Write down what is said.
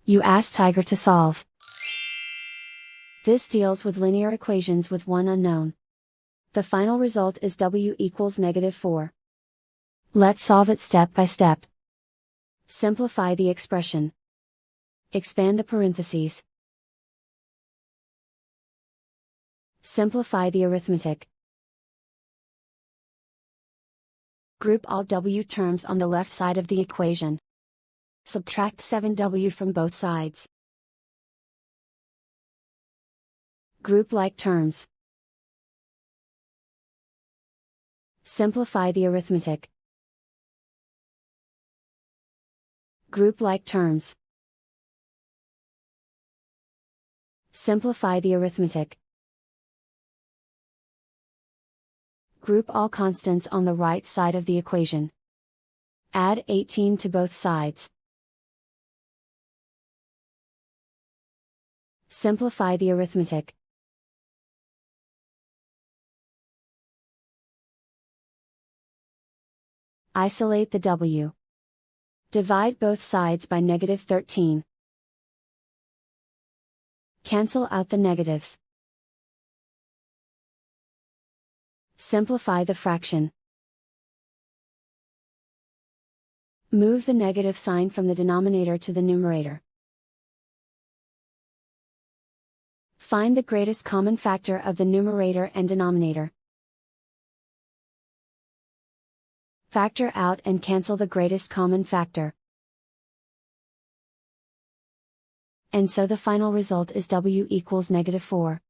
You ask Tiger to solve. This deals with linear equations with one unknown. The final result is w equals -4. Let's solve it step by step. Simplify the expression. Expand the parentheses. Simplify the arithmetic. Group all w terms on the left side of the equation. Subtract 7w from both sides. Group like terms. Simplify the arithmetic. Group like terms. Simplify the arithmetic. Group all constants on the right side of the equation. Add 18 to both sides. Simplify the arithmetic. Isolate the w. Divide both sides by -13. Cancel out the negatives. Simplify the fraction. Move the negative sign from the denominator to the numerator. Find the greatest common factor of the numerator and denominator. Factor out and cancel the greatest common factor. And so the final result is w equals -4.